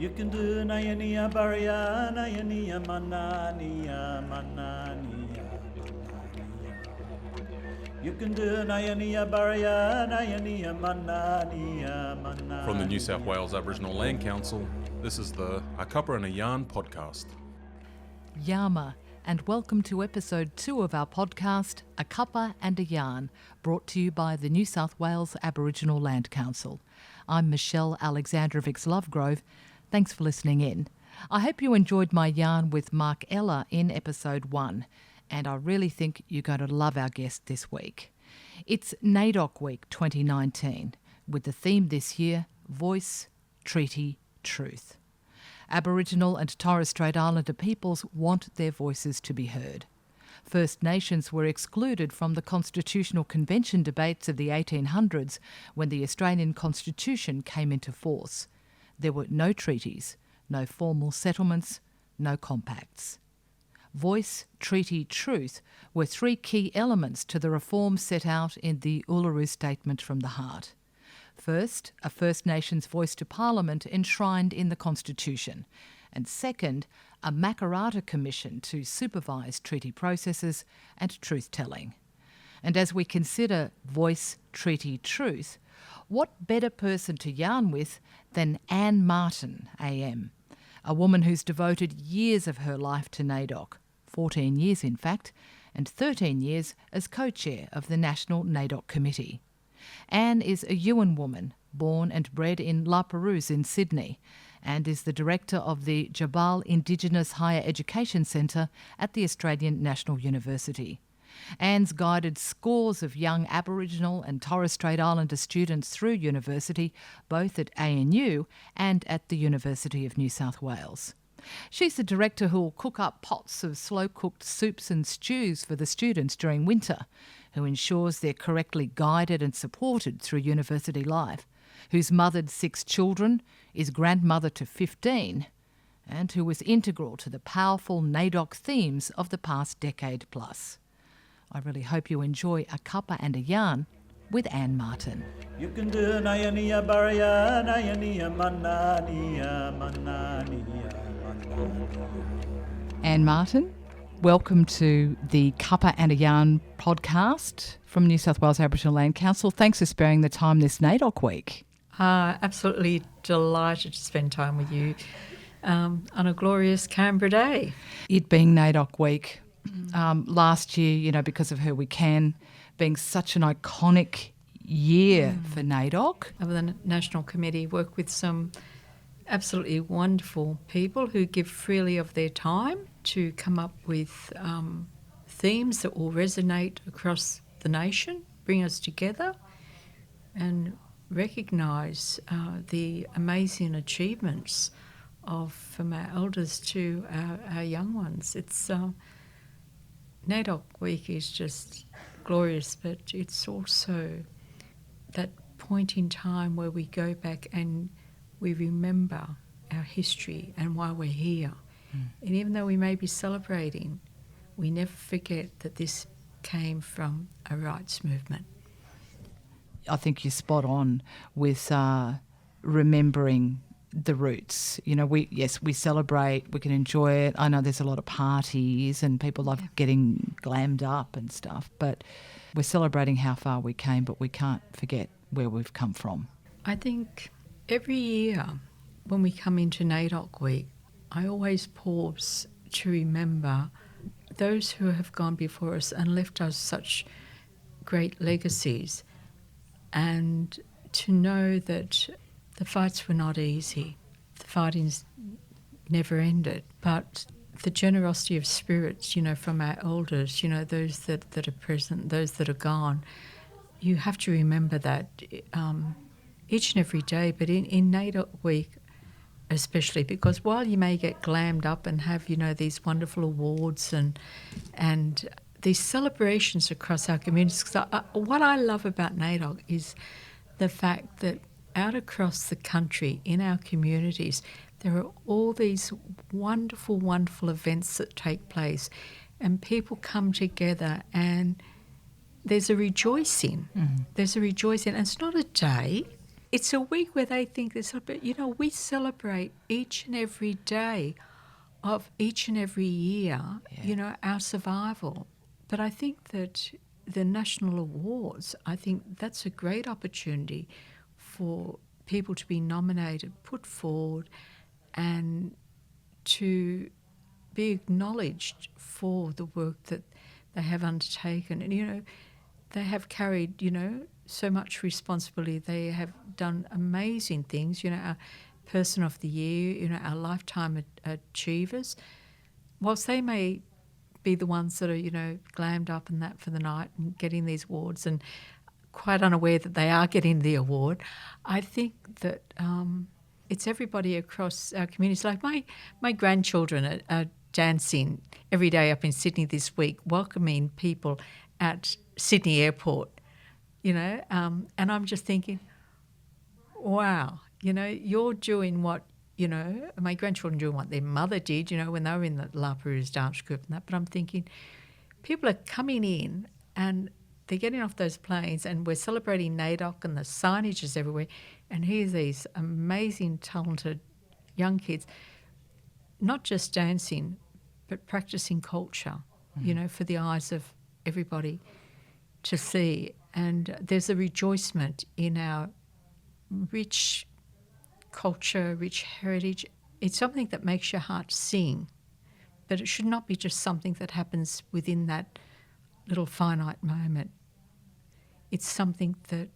You can do Nayania Baria, Nayania Manania, Manania. You can do Nayania Baria, Nayania Manania, Manania. From the New South Wales Aboriginal Land Council, this is the A Cuppa and a Yarn podcast. Yama, and welcome to episode 2 of our podcast, A Cuppa and a Yarn, brought to you by the New South Wales Aboriginal Land Council. I'm Michelle Aleksandrovics-Lovegrove. Thanks for listening in. I hope you enjoyed my yarn with Mark Ella in episode 1, and I really think you're going to love our guest this week. It's NAIDOC Week 2019, with the theme this year, Voice, Treaty, Truth. Aboriginal and Torres Strait Islander peoples want their voices to be heard. First Nations were excluded from the Constitutional Convention debates of the 1800s when the Australian Constitution came into force. There were no treaties, no formal settlements, no compacts. Voice, Treaty, Truth were 3 key elements to the reforms set out in the Uluru Statement from the Heart. First, a First Nations voice to Parliament enshrined in the Constitution, and second, a Makarrata Commission to supervise treaty processes and truth-telling. And as we consider Voice, Treaty, Truth, what better person to yarn with than Anne Martin, AM, a woman who's devoted years of her life to NAIDOC, 14 years in fact, and 13 years as co-chair of the National NAIDOC Committee. Anne is a Yuin woman, born and bred in Perouse in Sydney, and is the director of the Tjabal Indigenous Higher Education Centre at the Australian National University. Anne's guided scores of young Aboriginal and Torres Strait Islander students through university, both at ANU and at the University of New South Wales. She's the director who will cook up pots of slow-cooked soups and stews for the students during winter, who ensures they're correctly guided and supported through university life, who's mothered 6 children, is grandmother to 15, and who was integral to the powerful NAIDOC themes of the past decade plus. I really hope you enjoy A Cuppa and a Yarn with Anne Martin. You can do Nayania Baria, Nayania Manania, Manania. Anne Martin, welcome to the Cuppa and a Yarn podcast from New South Wales Aboriginal Land Council. Thanks for sparing the time this NAIDOC week. Absolutely delighted to spend time with you on a glorious Canberra day. It being NAIDOC week, last year, because of Her We Can being such an iconic year for NAIDOC. The National Committee work with some absolutely wonderful people who give freely of their time to come up with themes that will resonate across the nation, bring us together and recognise the amazing achievements from our elders to our young ones. It's NAIDOC Week is just glorious, but it's also that point in time where we go back and we remember our history and why we're here. And even though we may be celebrating, we never forget that this came from a rights movement. I think you're spot on with remembering the roots. We celebrate, we can enjoy it. I know there's a lot of parties and people love getting glammed up and stuff, but we're celebrating how far we came, but we can't forget where we've come from. I think every year when we come into NAIDOC Week, I always pause to remember those who have gone before us and left us such great legacies, and to know that the fights were not easy. The fighting's never ended, but the generosity of spirits, from our elders, those that are present, those that are gone, you have to remember that each and every day, but in NAIDOC Week especially, because while you may get glammed up and have, these wonderful awards and these celebrations across our communities, what I love about NAIDOC is the fact that out across the country, in our communities, there are all these wonderful, wonderful events that take place, and people come together and there's a rejoicing. Mm-hmm. There's a rejoicing. And it's not a day. it's a week where they think this, but we celebrate each and every day of each and every year, our survival. But I think that the national awards, I think that's a great opportunity for people to be nominated, put forward, and to be acknowledged for the work that they have undertaken. And, they have carried, so much responsibility. They have done amazing things, our Person of the Year, our Lifetime Achievers. Whilst they may be the ones that are, glammed up and that for the night and getting these awards and quite unaware that they are getting the award, I think that it's everybody across our communities. Like my grandchildren are dancing every day up in Sydney this week, welcoming people at Sydney Airport, and I'm just thinking, wow, you're doing what, my grandchildren doing what their mother did, when they were in the La Perouse dance group and that. But I'm thinking, people are coming in and they're getting off those planes and we're celebrating NAIDOC and the signage is everywhere. And here's these amazing, talented young kids, not just dancing, but practicing culture, for the eyes of everybody to see. And there's a rejoicement in our rich culture, rich heritage. It's something that makes your heart sing, but it should not be just something that happens within that little finite moment. It's something that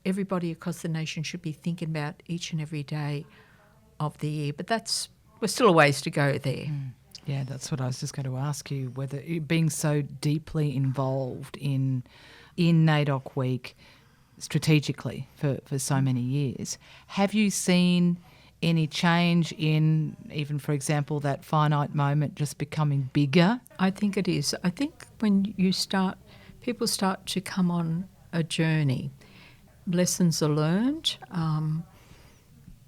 everybody across the nation should be thinking about each and every day of the year. But we're still a ways to go there. Yeah, that's what I was just going to ask you, whether being so deeply involved in NAIDOC Week strategically for so many years, have you seen any change in even, for example, that finite moment just becoming bigger? I think it is. I think when people start to come on a journey, lessons are learned.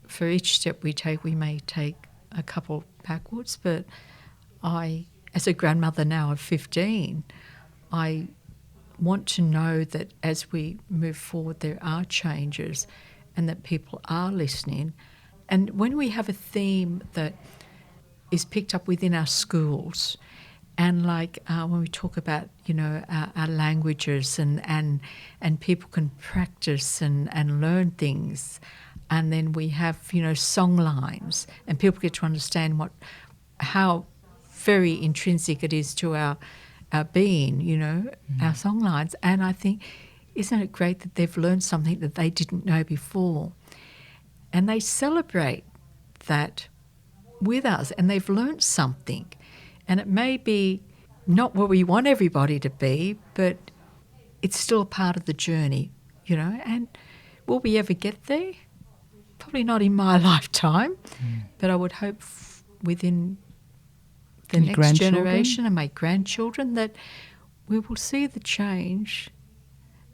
For each step we take, we may take a couple backwards, but as a grandmother now of 15, I want to know that as we move forward there are changes and that people are listening. And when we have a theme that is picked up within our schools, and like when we talk about, our languages and people can practice and learn things, and then we have, song lines and people get to understand how very intrinsic it is to our being, our song lines. And I think, isn't it great that they've learned something that they didn't know before? And they celebrate that with us and they've learned something. And it may be not where we want everybody to be, but it's still a part of the journey, And will we ever get there? Probably not in my lifetime, but I would hope within the next generation and my grandchildren that we will see the change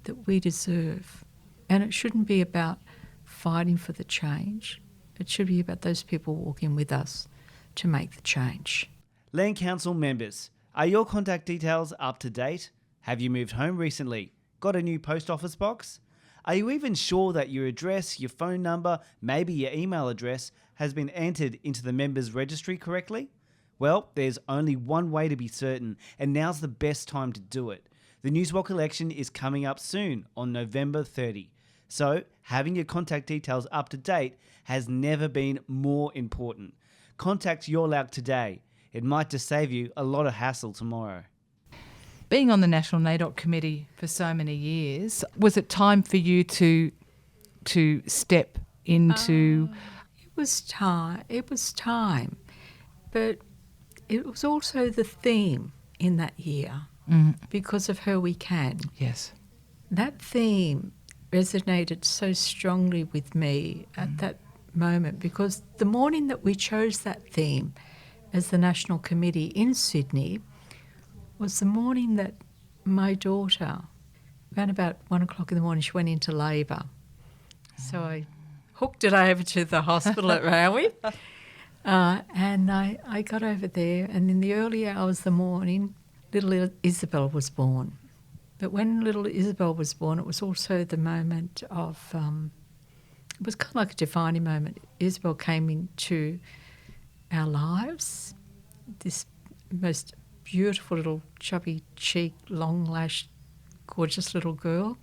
that we deserve. And it shouldn't be about fighting for the change. It should be about those people walking with us to make the change. Land Council members, are your contact details up to date? Have you moved home recently? Got a new post office box? Are you even sure that your address, your phone number, maybe your email address has been entered into the members' registry correctly? Well, there's only one way to be certain, and now's the best time to do it. The NSWALC election is coming up soon on November 30. So, having your contact details up to date has never been more important. Contact your LAUC today. It might just save you a lot of hassle tomorrow. Being on the National NAIDOC Committee for so many years, was it time for you to step into... It was time. But it was also the theme in that year, because of Her We Can. Yes. That theme resonated so strongly with me at that moment, because the morning that we chose that theme as the National Committee in Sydney was the morning that my daughter, around about 1 o'clock in the morning, she went into labour. So I hooked it over to the hospital at Rowie. And I got over there, and in the early hours of the morning, little Isabel was born. But when little Isabel was born, it was also the moment of, it was kind of like a defining moment. Isabel came into our lives, this most beautiful little chubby cheek, long-lashed, gorgeous little girl.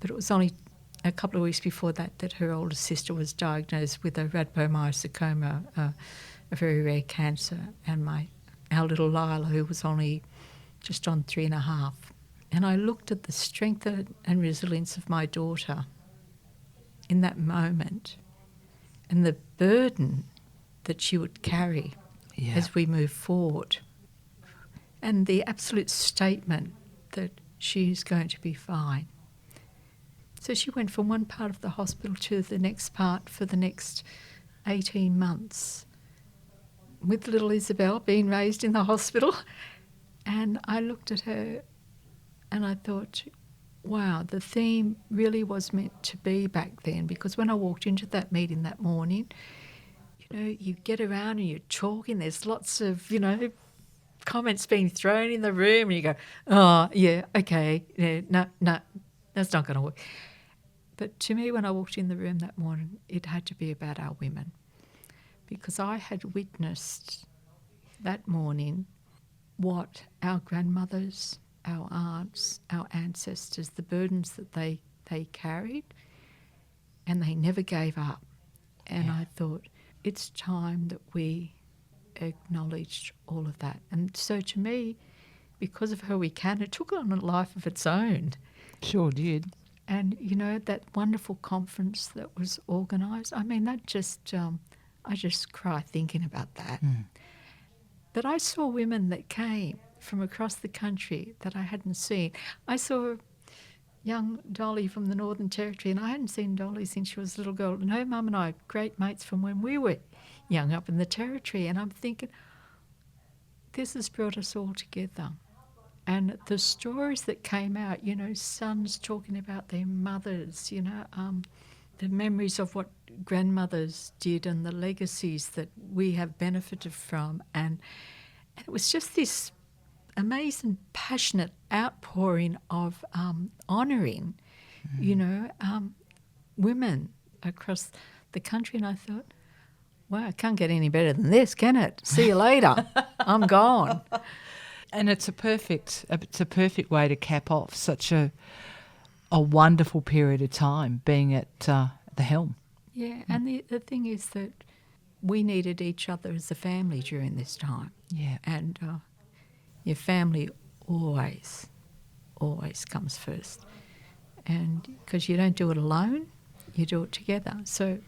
But it was only a couple of weeks before that that her older sister was diagnosed with a rhabdomyosarcoma, a very rare cancer, and our little Lila, who was only just on 3.5. And I looked at the strength and resilience of my daughter in that moment and the burden that she would carry as we move forward, and the absolute statement that she's going to be fine. So she went from one part of the hospital to the next part for the next 18 months with little Isabel being raised in the hospital. And I looked at her and I thought, wow, the theme really was meant to be back then, because when I walked into that meeting that morning, you know, you get around and you're talking, there's lots of, you know, comments being thrown in the room and you go, oh, yeah, okay, yeah, no, that's not going to work. But to me, when I walked in the room that morning, it had to be about our women, because I had witnessed that morning what our grandmothers, our aunts, our ancestors, the burdens that they carried, and they never gave up. And I thought, it's time that we acknowledged all of that. And so to me, because of her, it took on a life of its own. Sure did. And, you know, that wonderful conference that was organised, I mean, that just, I just cry thinking about that. But I saw women that came from across the country that I hadn't seen. I saw young Dolly from the Northern Territory, and I hadn't seen Dolly since she was a little girl. And her mum and I are great mates from when we were young up in the Territory. And I'm thinking, this has brought us all together. And the stories that came out, you know, sons talking about their mothers, you know, the memories of what grandmothers did and the legacies that we have benefited from. And it was just this amazing, passionate outpouring of honouring, you know, women across the country. And I thought, wow, it can't get any better than this, can it? See you later. I'm gone. And it's a perfect way to cap off such a wonderful period of time being at the helm. Yeah, and the thing is that we needed each other as a family during this time. Yeah. And your family always comes first. And because you don't do it alone, you do it together. So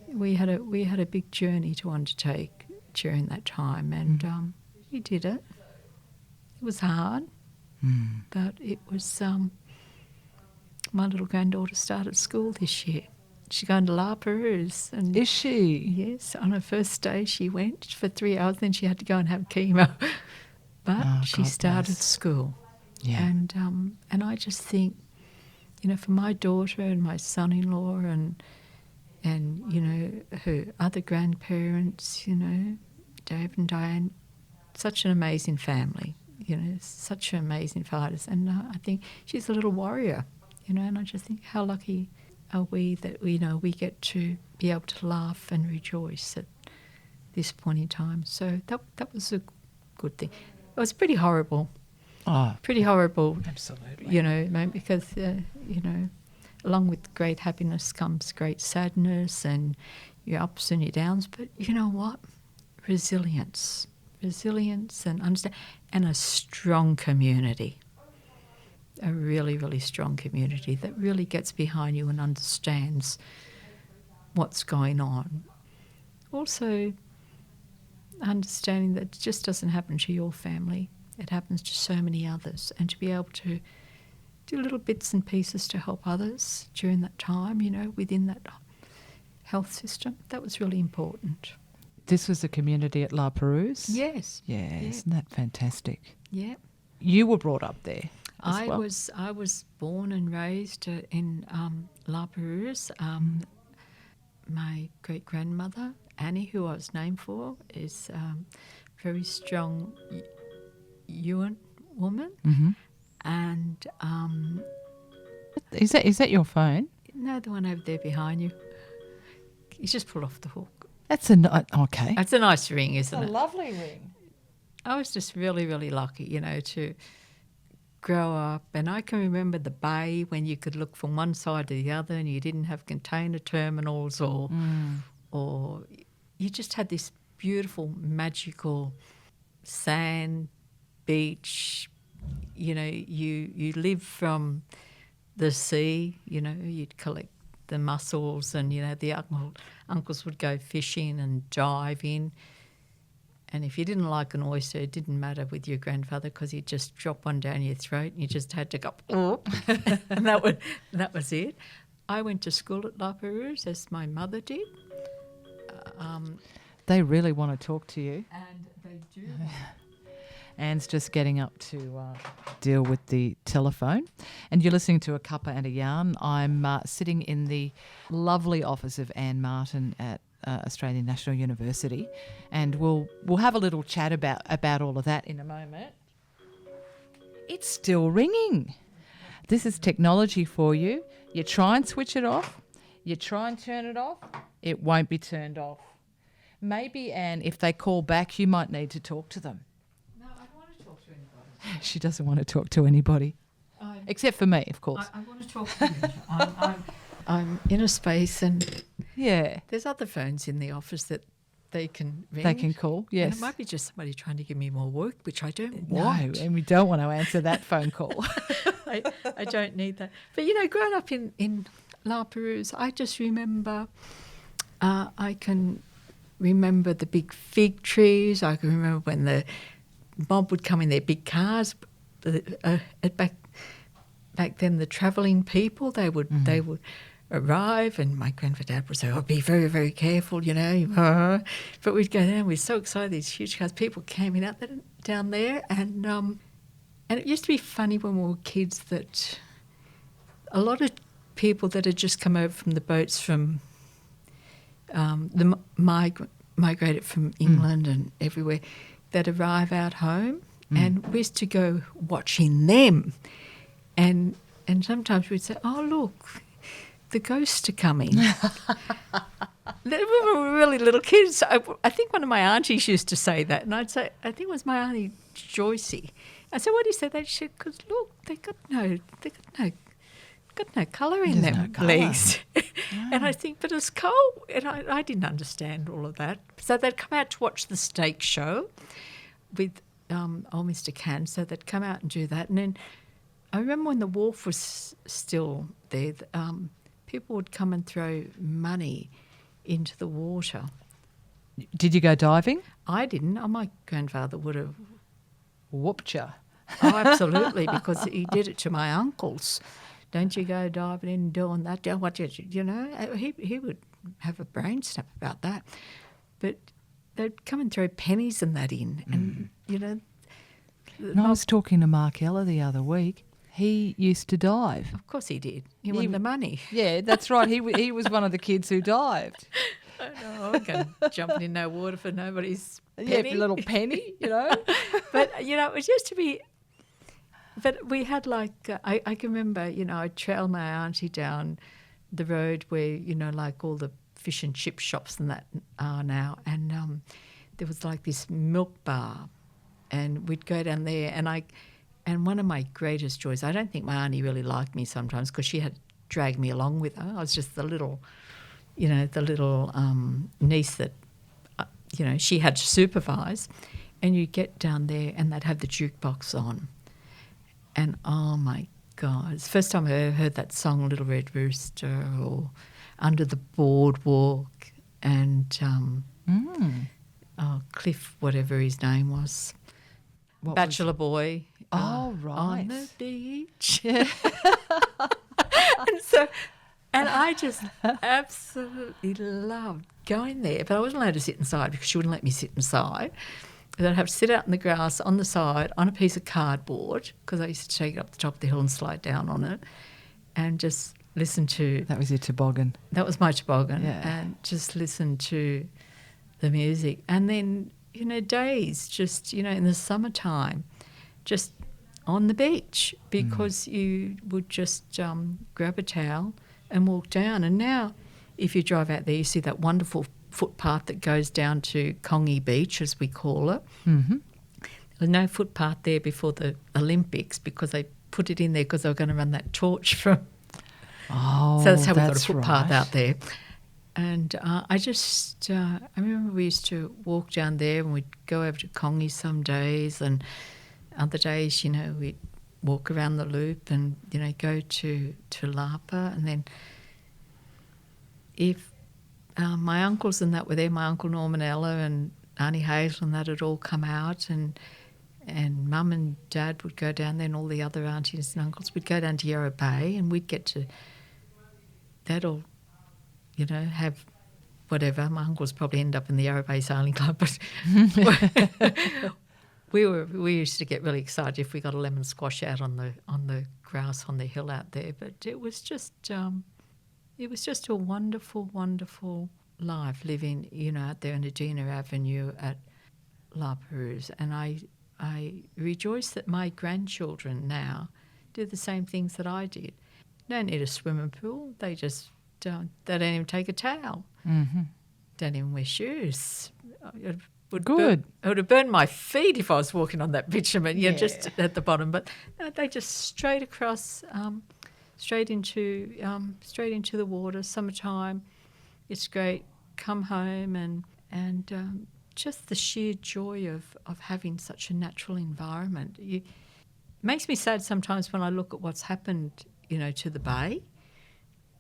we had a big journey to undertake during that time, and we did it. It was hard, but it was, my little granddaughter started school this year. She's going to La Perouse. And is she? Yes, on her first day she went for 3 hours, then she had to go and have chemo. But she started school. Yeah. And I just think, you know, for my daughter and my son-in-law and you know, her other grandparents, you know, Dave and Diane, such an amazing family. You know, such amazing fighters. And I think she's a little warrior, you know, and I just think how lucky are we that, you know, we get to be able to laugh and rejoice at this point in time. So that was a good thing. It was pretty horrible. Oh, pretty horrible. Absolutely. You know, because, you know, along with great happiness comes great sadness and your ups and your downs. But you know what? Resilience and understand, and a strong community, a really, really strong community that really gets behind you and understands what's going on. Also, understanding that it just doesn't happen to your family, it happens to so many others, and to be able to do little bits and pieces to help others during that time, you know, within that health system, that was really important. This was a community at La Perouse? Yes. Yeah, isn't that fantastic? Yeah. You were brought up there as I well. was born and raised in La Perouse. My great-grandmother, Annie, who I was named for, is a very strong Yuin woman. Mm-hmm. And Is that your phone? no, the one over there behind you. You just pull off the hook. That's okay. It's a nice ring, isn't it? Lovely ring. I was just really, really lucky, to grow up. And I can remember the bay when you could look from one side to the other and you didn't have container terminals or you just had this beautiful, magical sand, beach. You live from the sea, you'd collect the mussels and, the uncles would go fishing and dive in. And if you didn't like an oyster, it didn't matter with your grandfather because he'd just drop one down your throat and you just had to go, and that was it. I went to school at La Perouse, as my mother did. They really want to talk to you. And they do. Anne's just getting up to deal with the telephone. And you're listening to A Cuppa and a Yarn. I'm sitting in the lovely office of Anne Martin at Australian National University, and we'll have a little chat about all of that in a moment. It's still ringing. This is technology for you. You try and switch it off, you try and turn it off, it won't be turned off. Maybe, Anne, if they call back, you might need to talk to them. No, I don't want to talk to anybody. She doesn't want to talk to anybody, except for me, of course. I want to talk to you. I'm in a space and there's other phones in the office that they can ring. They can call, yes. And it might be just somebody trying to give me more work, which I don't No, want. and we don't want to answer that phone call. I don't need that. But, growing up in La Perouse, I just remember, I can remember the big fig trees. I can remember when the mob would come in their big cars. Back then, the travelling people, they would arrive, and my grandfather would say, "Oh, be very, very careful, But we'd go down. We're so excited. These huge cars. People camping out down there, and it used to be funny when we were kids that a lot of people that had just come over from the boats from migrated from England and everywhere, that arrive out home, and we used to go watching them, and sometimes we'd say, "Oh, look, the ghosts are coming." We were really little kids. I think one of my aunties used to say that, and I'd say, I think it was my auntie Joycey. I said, "Why do you say that?" She said, "Because look, they got no colour in There's them no colour. legs." And I think, but it's cold, and I didn't understand all of that. So they'd come out to watch the steak show with old Mr. Can. So they'd come out and do that, and then I remember when the wharf was still there. People would come and throw money into the water. Did you go diving? I didn't. Oh, my grandfather would have. Whooped you. Oh, absolutely, because he did it to my uncles. Don't you go diving in and doing that? What he would have a brain snap about that. But they'd come and throw pennies and that in, and And I was talking to Mark Ella the other week. He used to dive. Of course he did. He wanted the money. Yeah, that's right. He was one of the kids who dived. I know, I'm going jumping in no water for nobody's penny. Yeah, for a little penny, But, it was used to be... But we had I can remember, I'd trail my auntie down the road where, like all the fish and chip shops and that are now. And there was like this milk bar, and we'd go down there, and one of my greatest joys, I don't think my auntie really liked me sometimes because she had dragged me along with her. I was just the little niece that, she had to supervise. And you get down there and they'd have the jukebox on. And, oh, my God, it's the first time I ever heard that song, Little Red Rooster, or Under the Boardwalk, and Cliff, whatever his name was, Bachelor Boy. Oh, right. On the beach. Yeah. And I just absolutely loved going there. But I wasn't allowed to sit inside because she wouldn't let me sit inside. I'd have to sit out in the grass on the side on a piece of cardboard, because I used to take it up the top of the hill and slide down on it, and just listen to... That was your toboggan. That was my toboggan. Yeah. And just listen to the music. And then, days just, in the summertime, just on the beach because you would just grab a towel and walk down. And now if you drive out there, you see that wonderful footpath that goes down to Kongi Beach, as we call it. Mm-hmm. There's no footpath there before the Olympics because they put it in there because they were going to run that torch from. Oh, So that's how we got a footpath right. out there. And I remember we used to walk down there and we'd go over to Kongi some days, and other days, we'd walk around the loop and, go to Lapa. And then if my uncles and that were there, my Uncle Norman Ella and Auntie Hazel and that had all come out, and Mum and Dad would go down there, and all the other aunties and uncles would go down to Yarra Bay, and we'd get to, they'd all, have whatever. My uncles probably end up in the Yarra Bay Sailing Club, but we used to get really excited if we got a lemon squash out on the grass on the hill out there. But it was just a wonderful, wonderful life living, out there in Adina Avenue at La Perouse. And I rejoice that my grandchildren now do the same things that I did. They don't need a swimming pool. They don't even take a towel. Mm-hmm. Don't even wear shoes. It would have burned my feet if I was walking on that bitumen, just at the bottom. But no, they just straight across, straight into the water. Summertime, it's great. Come home and just the sheer joy of having such a natural environment. It makes me sad sometimes when I look at what's happened, to the bay.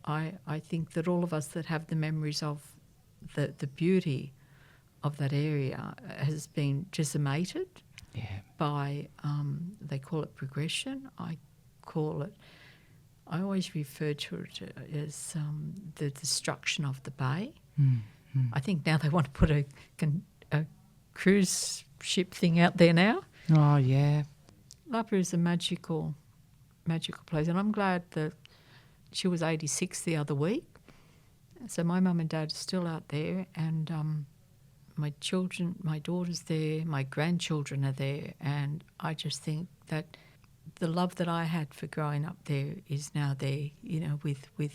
I think that all of us that have the memories of the beauty of that area has been decimated by, they call it progression. I always refer to it as the destruction of the bay. Mm-hmm. I think now they want to put a cruise ship thing out there now. Oh, yeah. Lapa is a magical place, and I'm glad that she was 86 the other week. So my mum and dad are still out there, and my children, my daughter's there, my grandchildren are there, and I just think that the love that I had for growing up there is now there, with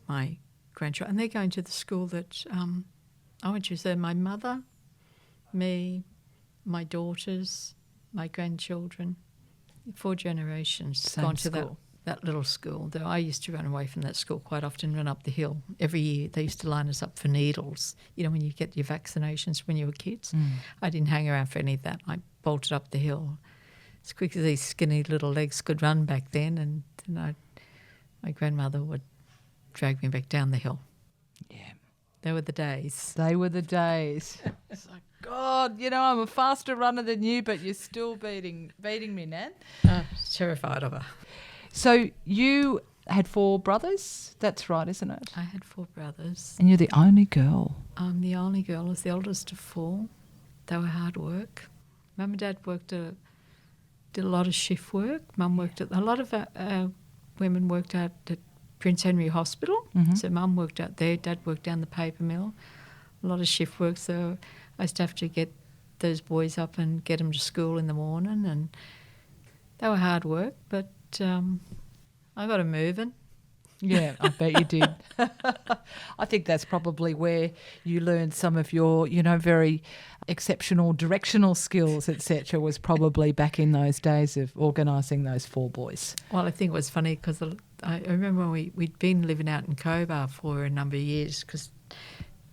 my grandchildren. And they're going to the school that I went to. So my mother, me, my daughters, my grandchildren, 4 generations Same gone to school. that little school. Though I used to run away from that school quite often, run up the hill. Every year they used to line us up for needles. When you get your vaccinations when you were kids. I didn't hang around for any of that. I bolted up the hill as quick as these skinny little legs could run back then, and my grandmother would drag me back down the hill. Yeah. They were the days. They were the days. It's like, God, I'm a faster runner than you, but you're still beating me, Nan. Terrified of her. So you had 4 brothers? That's right, isn't it? I had 4 brothers. And you're the only girl. I'm the only girl. I was the oldest of 4. They were hard work. Mum and Dad did a lot of shift work. Mum worked at, a lot of women worked out at Prince Henry Hospital. Mm-hmm. So Mum worked out there, Dad worked down the paper mill. A lot of shift work. So I used to have to get those boys up and get them to school in the morning, and they were hard work, but I got them moving. Yeah, I bet you did. I think that's probably where you learned some of your, very exceptional directional skills, etc., was probably back in those days of organising those 4 boys. Well, I think it was funny because I remember when we'd been living out in Cobar for a number of years because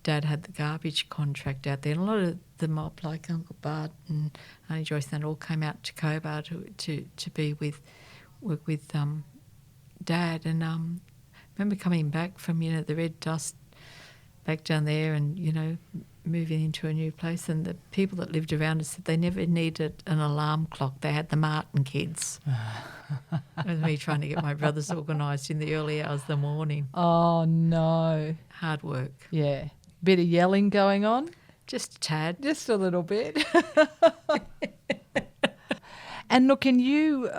Dad had the garbage contract out there, and a lot of the mob, like Uncle Bart and Auntie Joyce, and all came out to Cobar to be work with Dad. And I remember coming back from the red dust back down there, and moving into a new place, and the people that lived around us said they never needed an alarm clock. They had the Martin kids. With me trying to get my brothers organised in the early hours of the morning. Oh, no. Hard work. Yeah. Bit of yelling going on? Just a tad. Just a little bit. And look, and you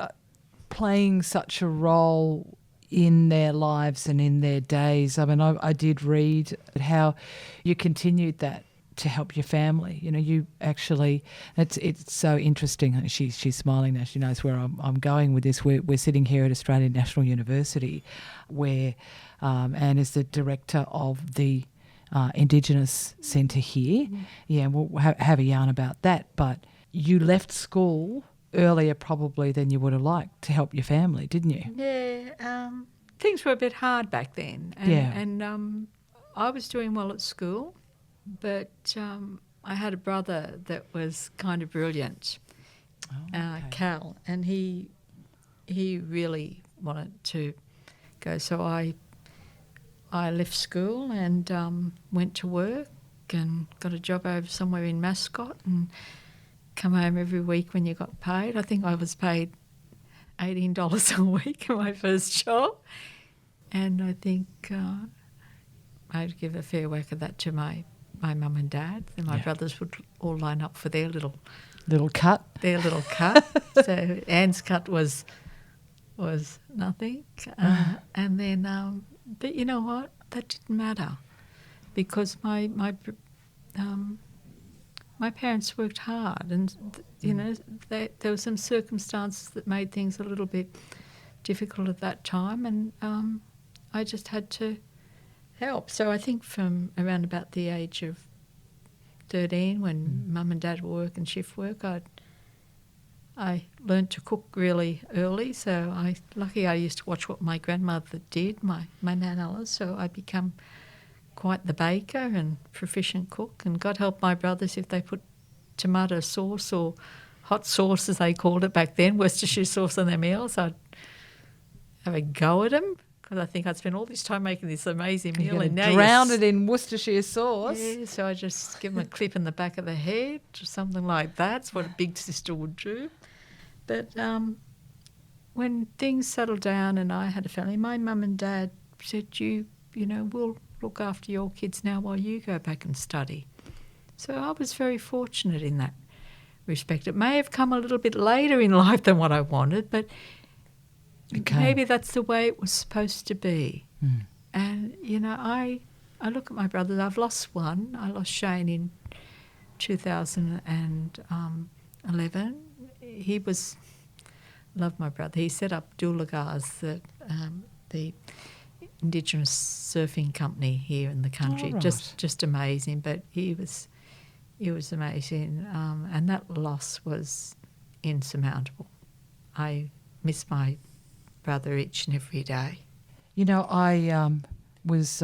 playing such a role in their lives and in their days. I mean, I did read how you continued that to help your family. You know, you actually, it's so interesting. She's smiling now. She knows where I'm going with this. We're sitting here at Australian National University, where Anne is the director of the Indigenous Centre here. Yeah, we'll have a yarn about that. But you left school earlier probably than you would have liked to help your family, didn't you? Yeah, things were a bit hard back then. And I was doing well at school, but I had a brother that was kind of brilliant, Cal, and he really wanted to go. So I left school and went to work and got a job over somewhere in Mascot and come home every week when you got paid. I think I was paid $18 a week in my first job, and I think I'd give a fair whack of that to my mum and dad. And my brothers would all line up for their little cut. Their little cut. So Anne's cut was nothing, and then but you know what? That didn't matter, because my parents worked hard, and you know there were some circumstances that made things a little bit difficult at that time, and I just had to help. So I think from around about the age of 13, when mum and dad were working shift work, I learned to cook really early. So I used to watch what my grandmother did, my Nan Alice. So I become quite the baker and proficient cook. And God help my brothers if they put tomato sauce or hot sauce, as they called it back then, Worcestershire sauce on their meals. I'd have a go at them, because I think I'd spent all this time making this amazing meal. And now drown it in Worcestershire sauce. Yeah, so I just give them a clip in the back of the head or something like that. That's what a big sister would do. But when things settled down and I had a family, my mum and dad said, you know, we'll look after your kids now while you go back and study. So I was very fortunate in that respect. It may have come a little bit later in life than what I wanted, but maybe that's the way it was supposed to be. And, you know, I look at my brothers. I've lost one. I lost Shane in 2011. He loved my brother. He set up Doolagars, the Indigenous surfing company here in the country. Right. Just amazing. But he was amazing, and that loss was insurmountable. I miss my brother each and every day. You know, I was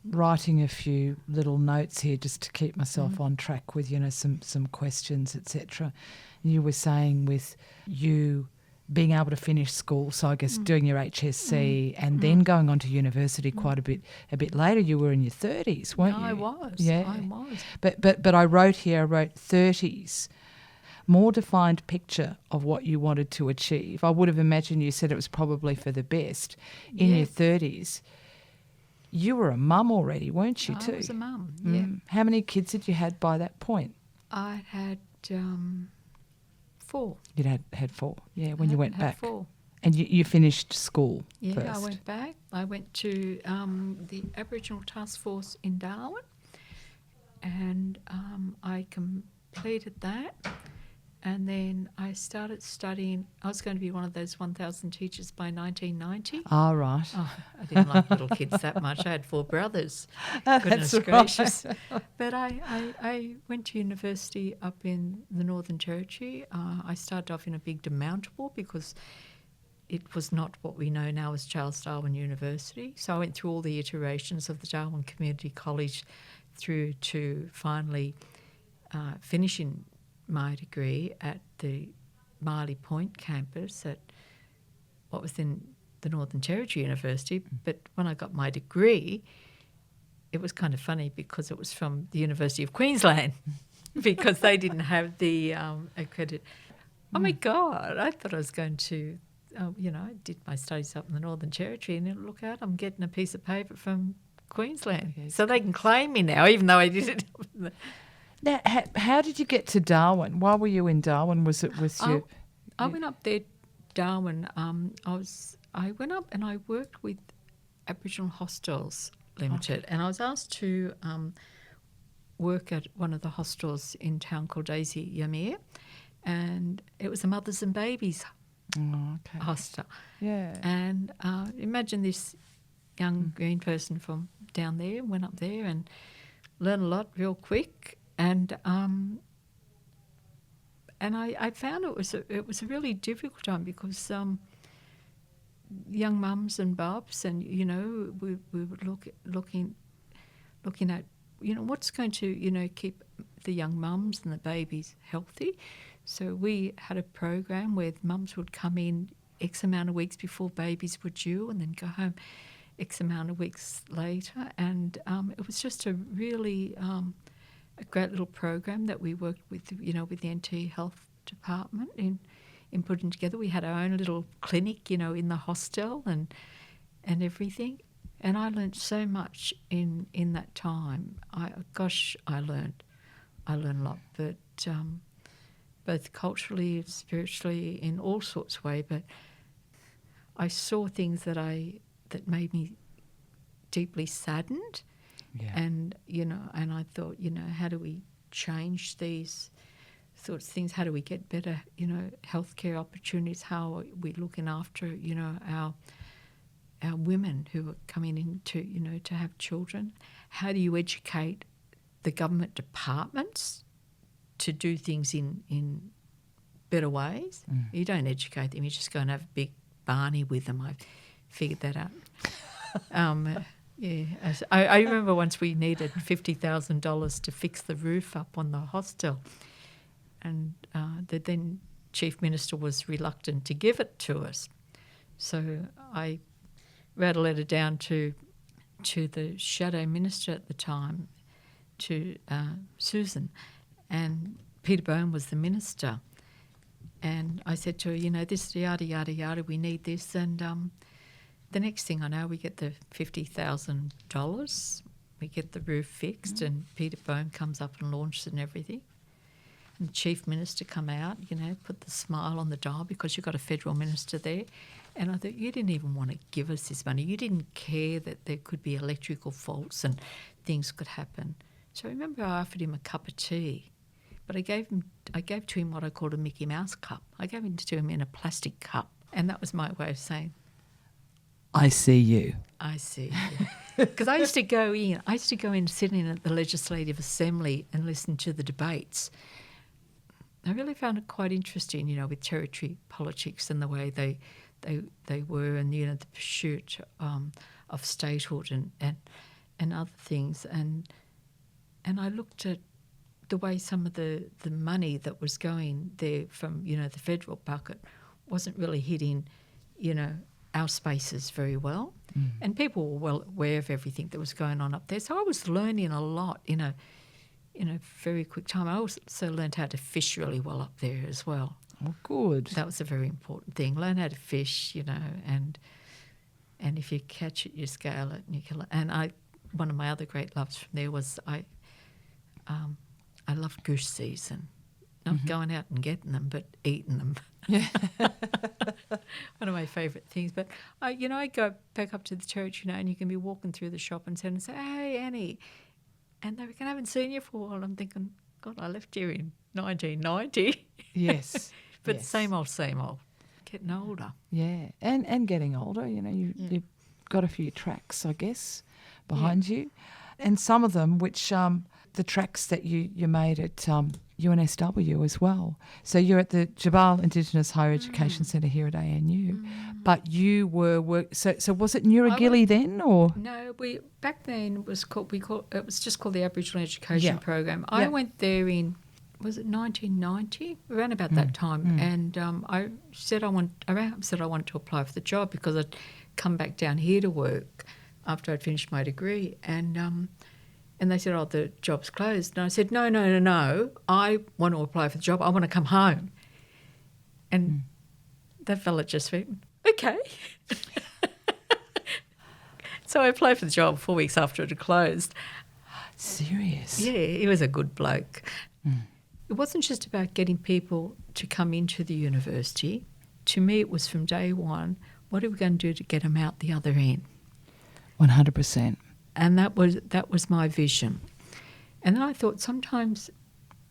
writing a few little notes here just to keep myself on track with, you know, some questions, etc. You were saying with you being able to finish school, so I guess doing your HSC and then going on to university quite a bit later. You were in your 30s, weren't you? I was. Yeah. I was. But I wrote 30s. More defined picture of what you wanted to achieve. I would have imagined you said it was probably for the best. In your 30s, you were a mum already, weren't you, too? I was a mum, yeah. How many kids had you had by that point? I had 4. You'd had 4, yeah, when you went back. 4. And you finished school first. first? I went back. I went to the Aboriginal Task Force in Darwin, and I completed that. And then I started studying. I was going to be one of those 1,000 teachers by 1990. Oh, right. Oh, I didn't like little kids that much. I had 4 brothers. Goodness That's gracious. Right. But I went to university up in the Northern Territory. I started off in a big demountable because it was not what we know now as Charles Darwin University. So I went through all the iterations of the Darwin Community College through to finally finishing my degree at the Marley Point campus at what was then the Northern Territory University. But when I got my degree, it was kind of funny because it was from the University of Queensland because they didn't have the accredited. Oh, my God, I thought I was going to, I did my studies up in the Northern Territory and then look out, I'm getting a piece of paper from Queensland. Okay. So they can claim me now, even though I did it. Now, how did you get to Darwin? Why were you in Darwin? Was it with you? I went up there, Darwin. I went up and I worked with Aboriginal Hostels Limited, and I was asked to work at one of the hostels in town called Daisy Yamir, and it was a mothers and babies hostel. Yeah. And imagine this young green person from down there went up there and learned a lot real quick, and I found it was a really difficult time because young mums and bubs, and we were looking at what's going to keep the young mums and the babies healthy. So we had a program where mums would come in X amount of weeks before babies were due, and then go home X amount of weeks later, and it was just a really a great little program that we worked with with the NT Health Department in putting together. We had our own little clinic in the hostel and everything, and I learned so much in that time. I learned a lot, but both culturally, spiritually, in all sorts of ways. But I saw things that made me deeply saddened, and and I thought, how do we change these sorts of things? How do we get better, healthcare opportunities? How are we looking after, our women who are coming in to have children? How do you educate the government departments to do things in better ways? You don't educate them; you just go and have a big Barney with them. I figured that out. I remember once we needed $50,000 to fix the roof up on the hostel, and the then Chief Minister was reluctant to give it to us. So I wrote a letter down to the Shadow Minister at the time, to Susan, and Peter Bone was the Minister. And I said to her, this yada, yada, yada, we need this. And the next thing I know, we get the $50,000, we get the roof fixed, and Peter Bone comes up and launches and everything. And the Chief Minister come out, put the smile on the dial because you've got a federal minister there. And I thought, you didn't even want to give us this money. You didn't care that there could be electrical faults and things could happen. So I remember I offered him a cup of tea, but I gave to him what I called a Mickey Mouse cup. I gave it to him in a plastic cup, and that was my way of saying, I see you. I see you. Because I used to go in, sit in at the Legislative Assembly and listen to the debates. I really found it quite interesting, with territory politics and the way they were, and the pursuit of statehood and other things, and I looked at the way some of the money that was going there from the federal bucket wasn't really hitting our spaces very well, and people were well aware of everything that was going on up there. So I was learning a lot in a very quick time. I also learned how to fish really well up there as well. Oh, good. That was a very important thing. Learn how to fish, and if you catch it, you scale it and you kill it. And one of my other great loves from there was I loved goose season. Not going out and getting them, but eating them. Yeah. One of my favourite things. But I go back up to the church, and you can be walking through the shop and say, "Hey, Annie," and they reckon, "I haven't seen you for a while." I'm thinking, God, I left here in 1990. Yes. But yes. same old, getting older. Yeah, and getting older. You've got a few tracks, I guess, behind you, and some of them which the tracks that you made at UNSW as well. So you're at the Tjabal Indigenous Higher Education Centre here at ANU, but you were so was it Nuragili then, or no? Back then it was just called the Aboriginal Education Program. I went there in, was it 1990, around about that time, and I said I wanted to apply for the job because I'd come back down here to work after I'd finished my degree, and they said, "Oh, the job's closed." And I said, No, I want to apply for the job. I want to come home. And that fella just went, "Okay." So I applied for the job 4 weeks after it had closed. serious? Yeah, he was a good bloke. It wasn't just about getting people to come into the university. To me, it was from day one, what are we going to do to get them out the other end? 100%. And that was my vision. And then I thought sometimes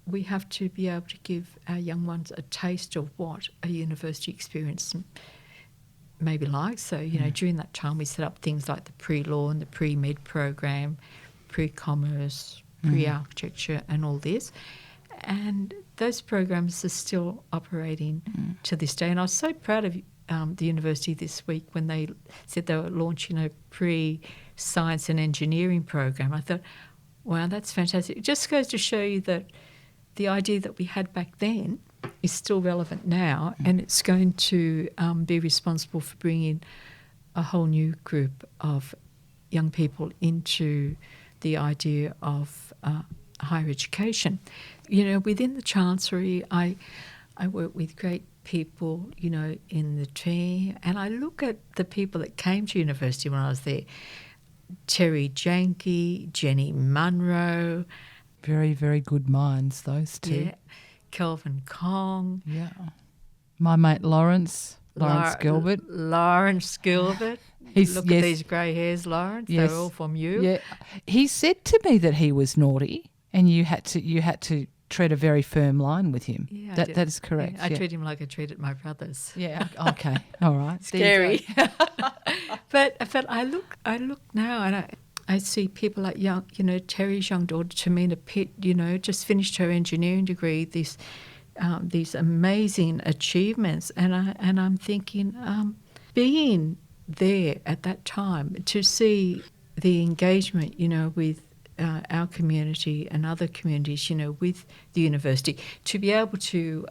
we have to be able to give our young ones a taste of what a university experience may be like. So, during that time we set up things like the pre-law and the pre-med program, pre-commerce, pre-architecture and all this. And those programs are still operating to this day. And I was so proud of the university this week when they said they were launching a pre-science and engineering program. I thought, wow, that's fantastic. It just goes to show you that the idea that we had back then is still relevant now, and it's going to be responsible for bringing a whole new group of young people into the idea of higher education. Within the Chancellery, I work with great people, in the team, and I look at the people that came to university when I was there. Terry Janke, Jenny Munro. Very, very good minds, those two. Yeah. Kelvin Kong. Yeah. My mate Lawrence Gilbert. Lawrence Gilbert. Look at these grey hairs, Lawrence. Yes. They're all from you. Yeah. He said to me that he was naughty and you had to tread a very firm line with him. Yeah, that is correct. Yeah, I treat him like I treated my brothers. Yeah. Okay. All right. Scary. But I look now and I see people like Terry's young daughter, Tamina Pitt, just finished her engineering degree, these amazing achievements. And I'm thinking, being there at that time to see the engagement, with our community and other communities, with the university, to be able to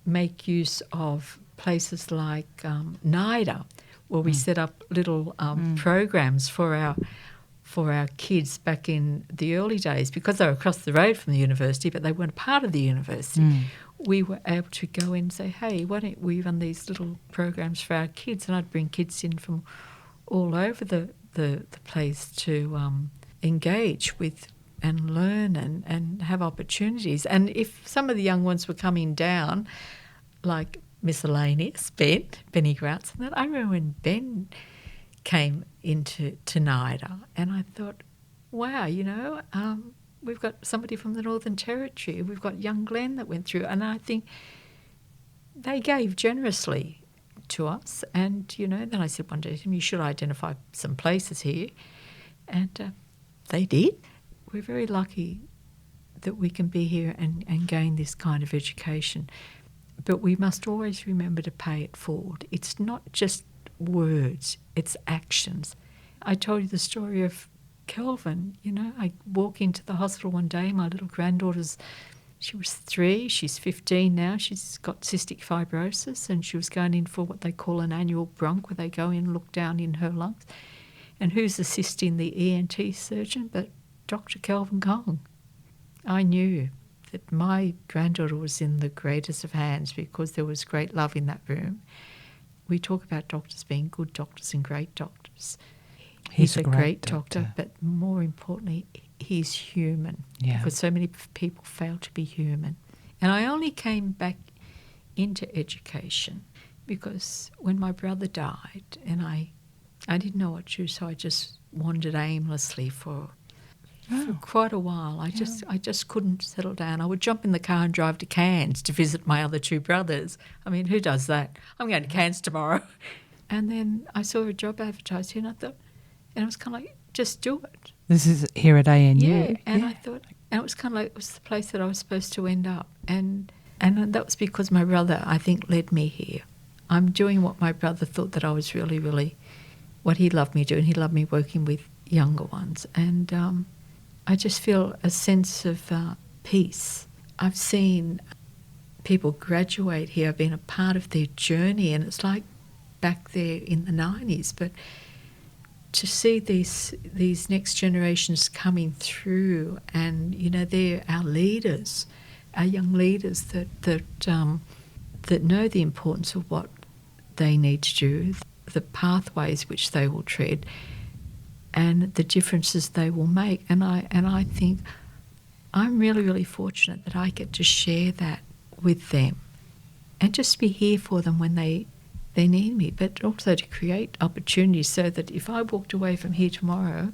make use of places like NAIDOC, where we set up little programs for our kids back in the early days, because they were across the road from the university, but they weren't a part of the university. We were able to go in and say, hey, why don't we run these little programs for our kids? And I'd bring kids in from all over the place to engage with and learn and have opportunities. And if some of the young ones were coming down, like miscellaneous, Benny Grouts, and that, I remember when Ben came into NAIDA, and I thought, wow, we've got somebody from the Northern Territory, we've got young Glenn that went through, and I think they gave generously to us. And, then I said one day to him, you should identify some places here. And they did. We're very lucky that we can be here and gain this kind of education. But we must always remember to pay it forward. It's not just words, it's actions. I told you the story of Kelvin. I walk into the hospital one day, my little granddaughter's, she was 3, she's 15 now, she's got cystic fibrosis, and she was going in for what they call an annual bronch, where they go in and look down in her lungs. And who's assisting the ENT surgeon but Dr. Kelvin Kong? I knew that my granddaughter was in the greatest of hands, because there was great love in that room. We talk about doctors being good doctors and great doctors. He's a great doctor, but more importantly, he's human. Yeah. Because so many people fail to be human. And I only came back into education because when my brother died, and I didn't know what to do, so I just wandered aimlessly for quite a while. I just couldn't settle down. I would jump in the car and drive to Cairns to visit my other 2 brothers. I mean, who does that? I'm going to Cairns tomorrow. And then I saw a job advertised here, and I thought, and it was kind of like, just do it. This is here at ANU. Yeah, and I thought, and it was kind of like, it was the place that I was supposed to end up. And that was because my brother, I think, led me here. I'm doing what my brother thought that I was really, really, what he loved me doing. He loved me working with younger ones. And I just feel a sense of peace. I've seen people graduate here. I've been a part of their journey, and it's like back there in the 90s. But to see these next generations coming through, and they're our leaders, our young leaders that know the importance of what they need to do, the pathways which they will tread, and the differences they will make. And I think I'm really, really fortunate that I get to share that with them and just be here for them when they need me, but also to create opportunities so that if I walked away from here tomorrow,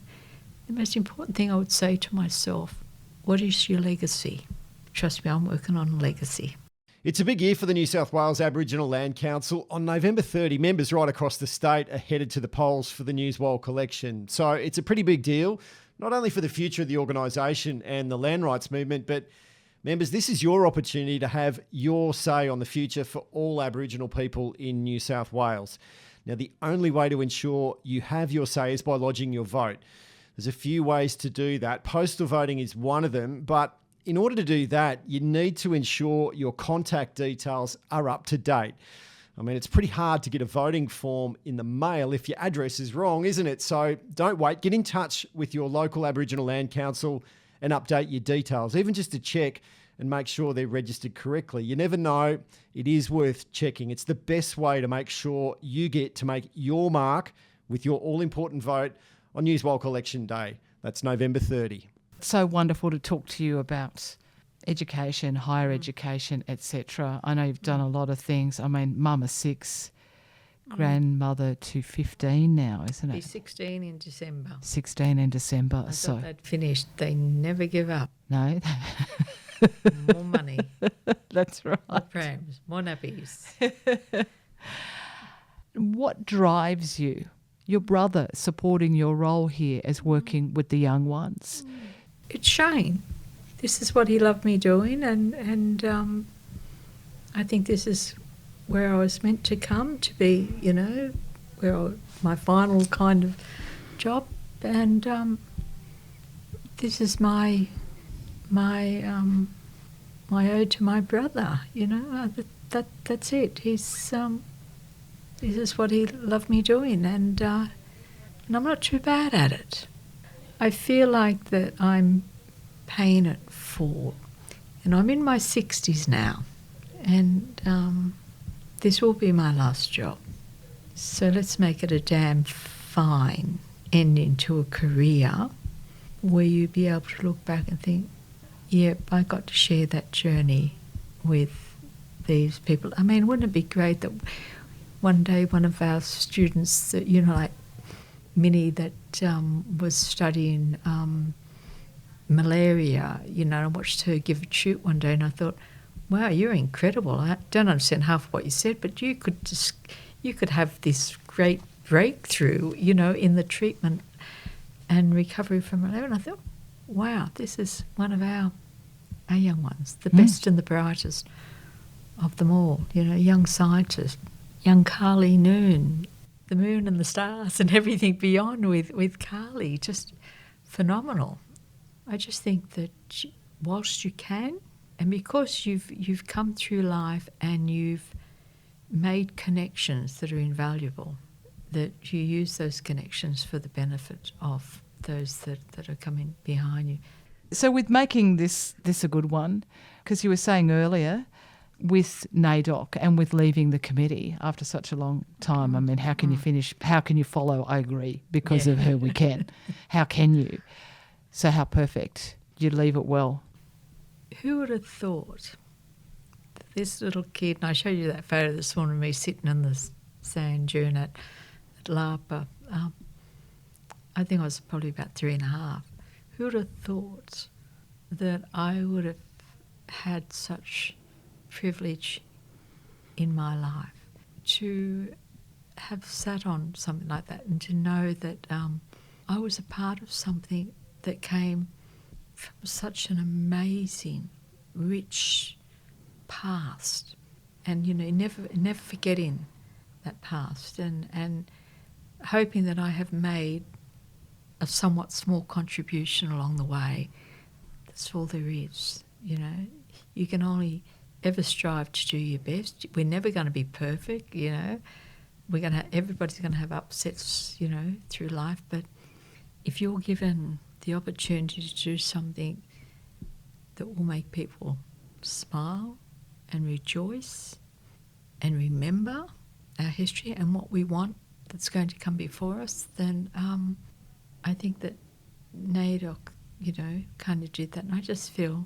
The most important thing I would say to myself, what is your legacy? Trust me, I'm working on a legacy. It's a big year for the New South Wales Aboriginal Land Council. On November 30, members right across the state are headed to the polls for the NSWALC election. So it's a pretty big deal, not only for the future of the organisation and the land rights movement, but members, this is your opportunity to have your say on the future for all Aboriginal people in New South Wales. Now, the only way to ensure you have your say is by lodging your vote. There's a few ways to do that. Postal voting is one of them, but in order to do that, you need to ensure your contact details are up to date. I mean, it's pretty hard to get a voting form in the mail if your address is wrong, isn't it? So don't wait. Get in touch with your local Aboriginal Land Council and update your details, even just to check and make sure they're registered correctly. You never know. It is worth checking. It's the best way to make sure you get to make your mark with your all-important vote on NSWALC Election Day. That's November 30. It's so wonderful to talk to you about education, higher education, etc. I know you've done a lot of things. I mean, mum is 6, grandmother to 15 now, isn't it? Be 16 in December. 16 in December. I thought they'd finished. They never give up. No. More money. That's right. More prams. More nappies. What drives you? Your brother supporting your role here as working with the young ones. It's Shane. This is what he loved me doing, and I think this is where I was meant to come to be, my final kind of job, and this is my ode to my brother. That's it. He's this is what he loved me doing, and I'm not too bad at it. I feel like that I'm paying it forward, and I'm in my 60s now, and this will be my last job. So let's make it a damn fine ending to a career where you be able to look back and think, yep, I got to share that journey with these people. I mean, wouldn't it be great that one day one of our students, that like Minnie, that was studying malaria, I watched her give a shoot one day, and I thought, wow, you're incredible. I don't understand half of what you said, but you could have this great breakthrough, in the treatment and recovery from malaria. And I thought, wow, this is one of our young ones, the best and the brightest of them all, young scientist, young Carly Noon, the moon and the stars and everything beyond with Carly, just phenomenal. I just think that whilst you can, and because you've come through life and you've made connections that are invaluable, that you use those connections for the benefit of those that are coming behind you. So with making this a good one, because you were saying earlier, with NAIDOC and with leaving the committee after such a long time, I mean, how can you finish? How can you follow? I agree, because of her we can. How can you? So how perfect. You leave it well. Who would have thought that this little kid, and I showed you that photo this morning of me sitting in the sand dune at Lapa, I think I was probably about 3.5. Who would have thought that I would have had such privilege in my life to have sat on something like that, and to know that I was a part of something that came from such an amazing, rich past, and never forgetting that past, and hoping that I have made a somewhat small contribution along the way. That's all there is. You can only ever strive to do your best. We're never going to be perfect. Everybody's going to have upsets, through life. But if you're given the opportunity to do something that will make people smile and rejoice and remember our history and what we want that's going to come before us, then I think that NAIDOC, kind of did that. And I just feel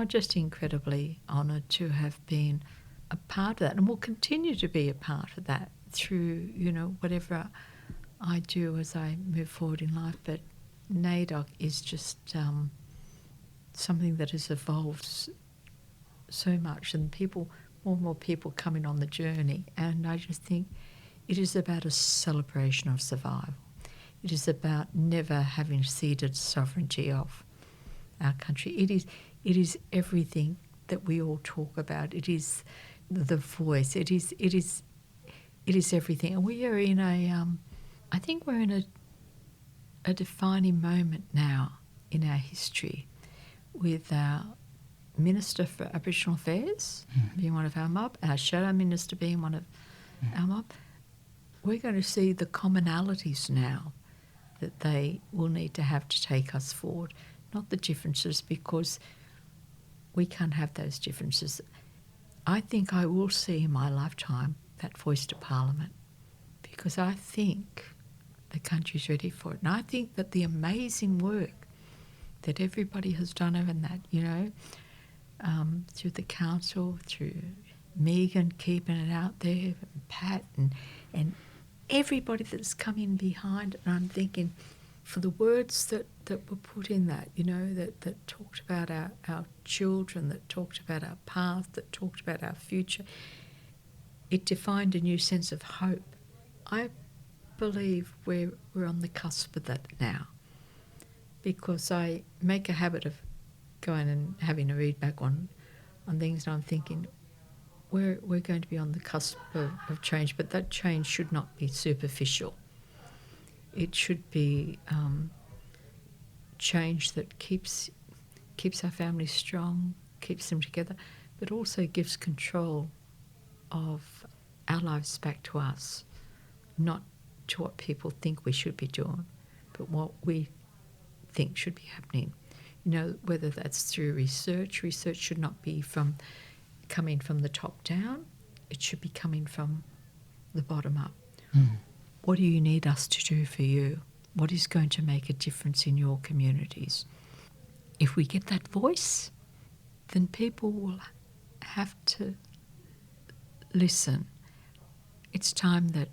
just incredibly honoured to have been a part of that, and will continue to be a part of that through, whatever I do as I move forward in life, but NAIDOC is just something that has evolved so much, and more and more people coming on the journey, and I just think it is about a celebration of survival. It is about never having ceded sovereignty of our country. It is everything that we all talk about. It is the voice. It is everything. And we are in I think we're in a defining moment now in our history, with our Minister for Aboriginal Affairs being one of our mob, our Shadow Minister being one of our mob. We're going to see the commonalities now that they will need to have to take us forward, not the differences, because we can't have those differences. I think I will see in my lifetime that voice to Parliament, because I think the country's ready for it. And I think that the amazing work that everybody has done over that, through the council, through Megan keeping it out there, and Pat and everybody that's come in behind it. And I'm thinking, for the words that were put in that, that talked about our children, that talked about our path, that talked about our future, it defined a new sense of hope. I believe we're on the cusp of that now, because I make a habit of going and having a read back on things, and I'm thinking we're going to be on the cusp of change, but that change should not be superficial. It should be change that keeps our families strong, keeps them together, but also gives control of our lives back to us, not to what people think we should be doing, but what we think should be happening. Whether that's through research. Research should not be coming from the top down. It should be coming from the bottom up. What do you need us to do for you? What is going to make a difference in your communities? If we get that voice, then people will have to listen. It's time that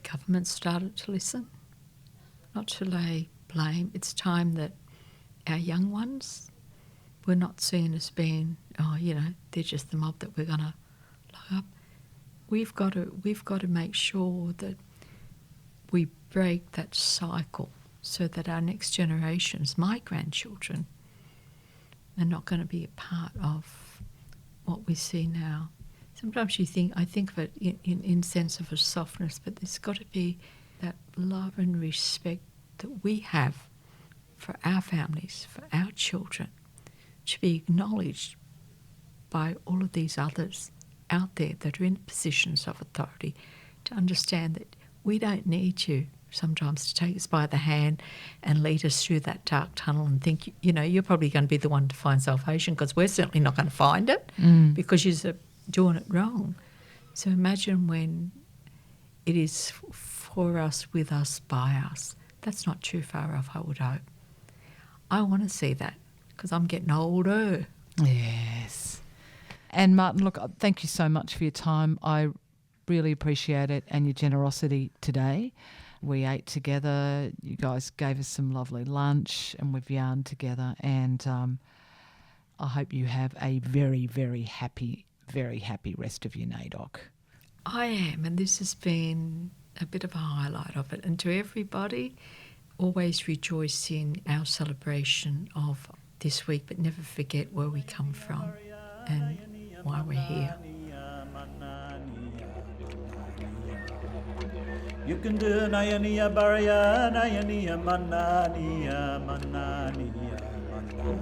government started to listen, not to lay blame. It's time that our young ones were not seen as being, they're just the mob that we're going to lock up. We've got to make sure that we break that cycle, so that our next generations, my grandchildren, are not going to be a part of what we see now. Sometimes I think of it in sense of a softness, but there's got to be that love and respect that we have for our families, for our children, to be acknowledged by all of these others out there that are in positions of authority, to understand that we don't need you sometimes to take us by the hand and lead us through that dark tunnel and think, you're probably going to be the one to find salvation, because we're certainly not going to find it because you're doing it wrong. So imagine when it is for us, with us, by us. That's not too far off, I would hope. I want to see that, because I'm getting older. Yes. And Martin, look, thank you so much for your time. I really appreciate it, and your generosity today. We ate together. You guys gave us some lovely lunch, and we've yarned together. And I hope you have a very, very happy rest of your NAIDOC. I am, and this has been a bit of a highlight of it. And to everybody, always rejoice in our celebration of this week, but never forget where we come from and why we're here. You can do Nayania Baraya, Nayania Manania, Manania, Manania.